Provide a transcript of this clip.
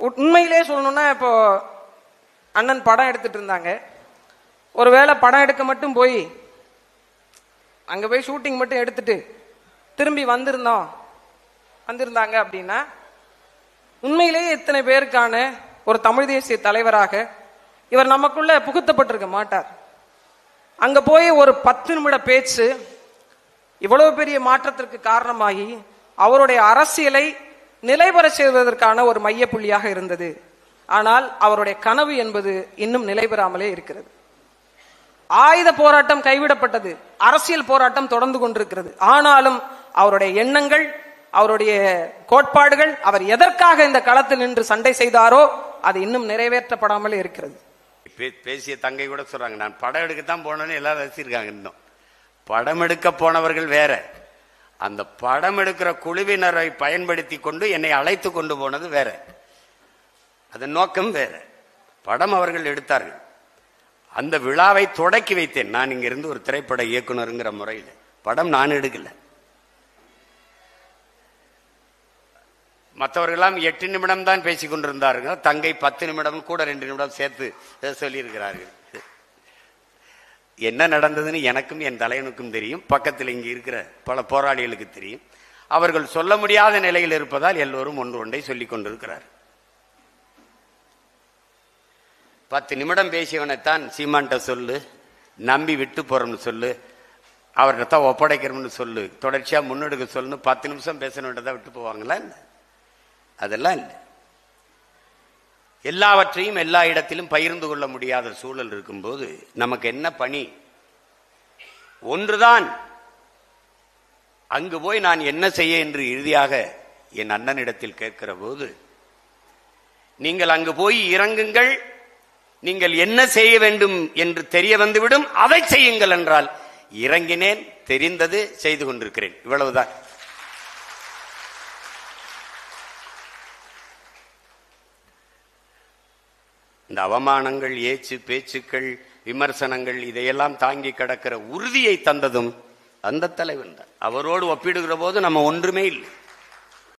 உண்மையிலே சொல்லணும்னா, இப்போ அண்ணன் படம் எடுத்துட்டு இருந்தாங்க. ஒருவேளை படம் எடுக்க மட்டும் போய் அங்க போய் ஷூட்டிங் மட்டும் எடுத்துட்டு திரும்பி வந்திருந்தாங்க அப்படின்னா, உண்மையிலேயே இத்தனை பேருக்கான ஒரு தமிழ் தேசிய தலைவராக இவர் நமக்குள்ள புகுத்தப்பட்டிருக்க மாட்டார். அங்க போய் ஒரு 10 நிமிட பேச்சு இவ்வளவு பெரிய மாற்றத்திற்கு காரணமாகி அவருடைய அரசியலை நிலைபெற செய்வதற்கான ஒரு மைய புள்ளியாக இருந்தது. ஆனால் அவருடைய கனவு என்பது இன்னும் நிலைபெறாமலே இருக்கிறது. ஆயுத போராட்டம் கைவிடப்பட்டது, அரசியல் போராட்டம் தொடர்ந்து கொண்டிருக்கிறது. ஆனாலும் அவருடைய எண்ணங்கள், அவருடைய கோட்பாடுகள், அவர் எதற்காக இந்த களத்தில் நின்று சண்டை செய்தாரோ அது இன்னும் நிறைவேற்றப்படாமலே இருக்கிறது. பேசிய தங்கை கூட சொல்றாங்க, நான் படம் எடுக்கத்தான் போனேன்னு எல்லாரும் ரசிச்சிருக்காங்க. இன்னும் படம் எடுக்க போனவர்கள் வேற, அந்த படம் எடுக்கிற குழுவினரை பயன்படுத்தி கொண்டு என்னை அழைத்து கொண்டு போனது வேற, அதன் நோக்கம் வேற. படம் அவர்கள் எடுத்தார்கள், அந்த விழாவை தொடக்கி வைத்தேன் நான் இங்கிருந்து ஒரு திரைப்பட இயக்குனருங்கிற முறையில். படம் நான் எடுக்கல. மற்றவர்களெல்லாம் 8 நிமிடம் தான் பேசிக் கொண்டிருந்தார்கள். தங்கை 10 நிமிடம் கூட 2 நிமிடம் சேர்த்து சொல்லியிருக்கிறார்கள். என்ன நடந்ததுன்னு எனக்கும் என் தலைவனுக்கும் தெரியும், பக்கத்தில் இங்கே இருக்கிற பல போராளிகளுக்கு தெரியும். அவர்கள் சொல்ல முடியாத நிலையில் இருப்பதால் எல்லோரும் ஒன்று ஒன்றை சொல்லிக் கொண்டிருக்கிறார். 10 நிமிடம் பேசியவனைத்தான் சீமான்ட்ட சொல்லு, நம்பி விட்டு போறோம்னு சொல்லு, அவர்கிட்ட தான் ஒப்படைக்கிறோம்னு சொல்லு, தொடர்ச்சியா முன்னெடுக்க சொல்லு, 10 நிமிஷம் பேசணுன்றதான் விட்டு போவாங்களா? இல்லை, அதெல்லாம் இல்லை. எல்லாவற்றையும் எல்லா இடத்திலும் பகிர்ந்து கொள்ள முடியாத சூழல் இருக்கும்போது நமக்கு என்ன பணி? ஒன்றுதான், அங்கு போய் நான் என்ன செய்ய என்று இறுதியாக என் அண்ணனிடத்தில் கேட்கிற போது, நீங்கள் அங்கு போய் இறங்குங்கள், நீங்கள் என்ன செய்ய வேண்டும் என்று தெரிய வந்துவிடும், அதை செய்யுங்கள் என்றால் இறங்கினேன், தெரிந்தது செய்து கொண்டிருக்கிறேன், இவ்வளவுதான். இந்த அவமானங்கள், ஏச்சு பேச்சுக்கள், விமர்சனங்கள் இதையெல்லாம் தாங்கி கிடக்கிற உறுதியை தந்ததும் அந்த தலைவன் தான். அவரோடு ஒப்பிடுகிற போது நம்ம ஒன்றுமே இல்லை.